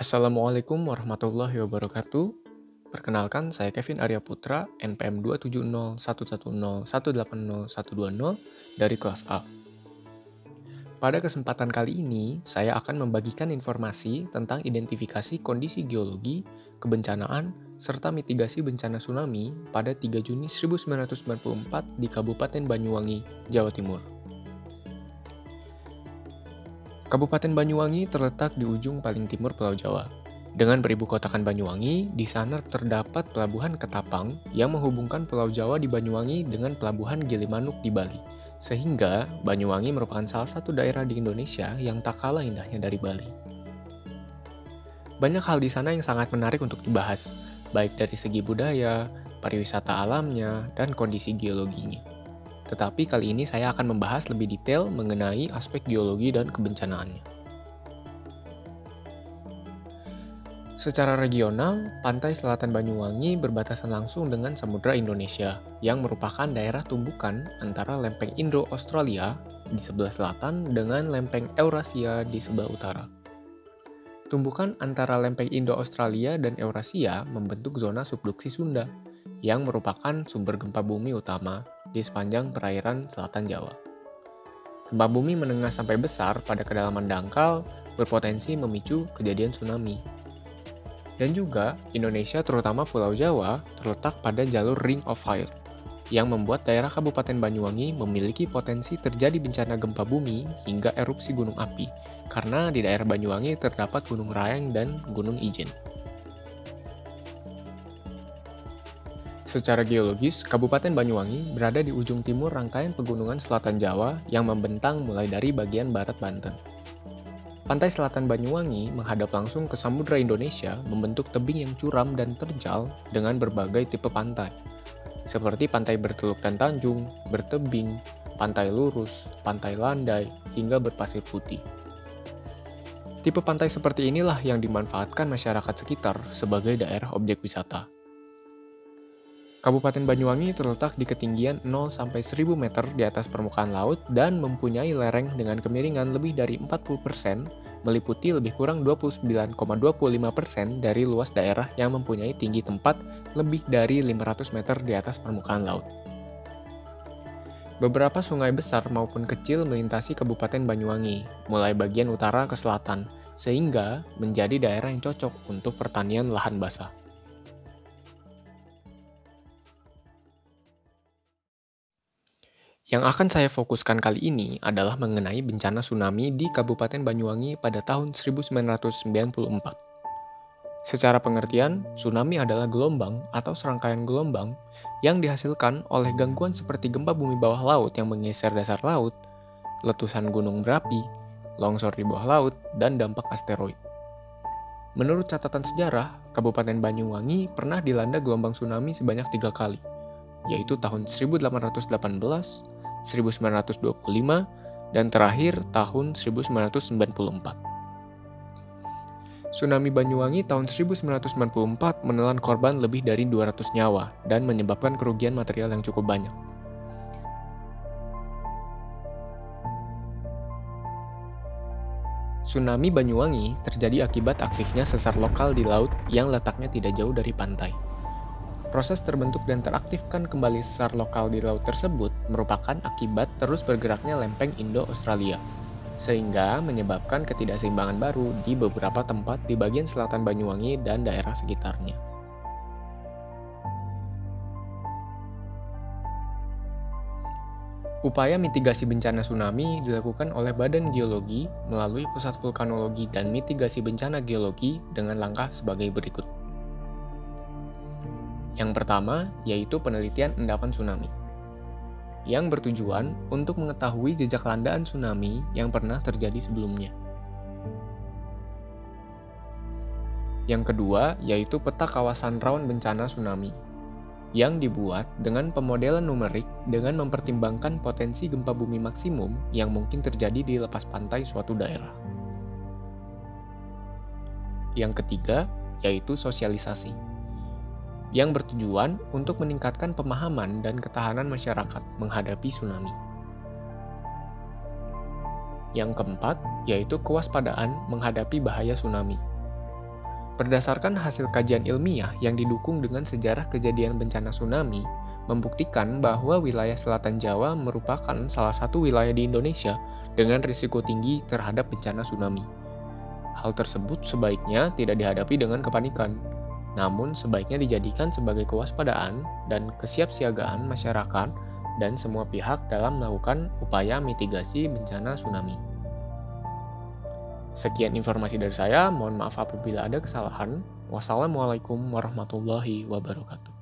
Assalamualaikum warahmatullahi wabarakatuh. Perkenalkan, saya Kevin Arya Putra, NPM 270110180120120 dari kelas A. Pada kesempatan kali ini, saya akan membagikan informasi tentang identifikasi kondisi geologi, kebencanaan, serta mitigasi bencana tsunami pada 3 Juni 1994 di Kabupaten Banyuwangi, Jawa Timur. Kabupaten Banyuwangi terletak di ujung paling timur Pulau Jawa. Dengan beribu kotakan Banyuwangi, di sana terdapat Pelabuhan Ketapang yang menghubungkan Pulau Jawa di Banyuwangi dengan Pelabuhan Gilimanuk di Bali. Sehingga, Banyuwangi merupakan salah satu daerah di Indonesia yang tak kalah indahnya dari Bali. Banyak hal di sana yang sangat menarik untuk dibahas, baik dari segi budaya, pariwisata alamnya, dan kondisi geologinya. Tetapi kali ini saya akan membahas lebih detail mengenai aspek geologi dan kebencanaannya. Secara regional, pantai selatan Banyuwangi berbatasan langsung dengan Samudra Indonesia, yang merupakan daerah tumbukan antara lempeng Indo-Australia di sebelah selatan dengan lempeng Eurasia di sebelah utara. Tumbukan antara lempeng Indo-Australia dan Eurasia membentuk zona subduksi Sunda, yang merupakan sumber gempa bumi utama di sepanjang perairan selatan Jawa. Gempa bumi menengah sampai besar pada kedalaman dangkal berpotensi memicu kejadian tsunami. Dan juga, Indonesia terutama Pulau Jawa terletak pada jalur Ring of Fire, yang membuat daerah Kabupaten Banyuwangi memiliki potensi terjadi bencana gempa bumi hingga erupsi gunung api, karena di daerah Banyuwangi terdapat Gunung Raeng dan Gunung Ijen. Secara geologis, Kabupaten Banyuwangi berada di ujung timur rangkaian pegunungan selatan Jawa yang membentang mulai dari bagian barat Banten. Pantai selatan Banyuwangi menghadap langsung ke Samudra Indonesia membentuk tebing yang curam dan terjal dengan berbagai tipe pantai, seperti pantai berteluk dan tanjung, bertebing, pantai lurus, pantai landai, hingga berpasir putih. Tipe pantai seperti inilah yang dimanfaatkan masyarakat sekitar sebagai daerah objek wisata. Kabupaten Banyuwangi terletak di ketinggian 0-1000 meter di atas permukaan laut dan mempunyai lereng dengan kemiringan lebih dari 40%, meliputi lebih kurang 29,25% dari luas daerah yang mempunyai tinggi tempat lebih dari 500 meter di atas permukaan laut. Beberapa sungai besar maupun kecil melintasi Kabupaten Banyuwangi, mulai bagian utara ke selatan, sehingga menjadi daerah yang cocok untuk pertanian lahan basah. Yang akan saya fokuskan kali ini adalah mengenai bencana tsunami di Kabupaten Banyuwangi pada tahun 1994. Secara pengertian, tsunami adalah gelombang atau serangkaian gelombang yang dihasilkan oleh gangguan seperti gempa bumi bawah laut yang menggeser dasar laut, letusan gunung berapi, longsor di bawah laut, dan dampak asteroid. Menurut catatan sejarah, Kabupaten Banyuwangi pernah dilanda gelombang tsunami sebanyak 3 kali, yaitu tahun 1818, 1925, dan terakhir tahun 1994. Tsunami Banyuwangi tahun 1994 menelan korban lebih dari 200 nyawa dan menyebabkan kerugian material yang cukup banyak. Tsunami Banyuwangi terjadi akibat aktifnya sesar lokal di laut yang letaknya tidak jauh dari pantai. Proses terbentuk dan teraktifkan kembali sesar lokal di laut tersebut merupakan akibat terus bergeraknya lempeng Indo-Australia, sehingga menyebabkan ketidakseimbangan baru di beberapa tempat di bagian selatan Banyuwangi dan daerah sekitarnya. Upaya mitigasi bencana tsunami dilakukan oleh Badan Geologi melalui Pusat Vulkanologi dan Mitigasi Bencana Geologi dengan langkah sebagai berikut. Yang pertama, yaitu penelitian endapan tsunami, yang bertujuan untuk mengetahui jejak landaan tsunami yang pernah terjadi sebelumnya. Yang kedua, yaitu peta kawasan rawan bencana tsunami, yang dibuat dengan pemodelan numerik dengan mempertimbangkan potensi gempa bumi maksimum yang mungkin terjadi di lepas pantai suatu daerah. Yang ketiga, yaitu sosialisasi, yang bertujuan untuk meningkatkan pemahaman dan ketahanan masyarakat menghadapi tsunami. Yang keempat, yaitu kewaspadaan menghadapi bahaya tsunami, Berdasarkan hasil kajian ilmiah yang didukung dengan sejarah kejadian bencana tsunami, membuktikan bahwa wilayah Selatan Jawa merupakan salah satu wilayah di Indonesia dengan risiko tinggi terhadap bencana tsunami. Hal tersebut sebaiknya tidak dihadapi dengan kepanikan, namun sebaiknya dijadikan sebagai kewaspadaan dan kesiapsiagaan masyarakat dan semua pihak dalam melakukan upaya mitigasi bencana tsunami. Sekian informasi dari saya, mohon maaf apabila ada kesalahan. Wassalamualaikum warahmatullahi wabarakatuh.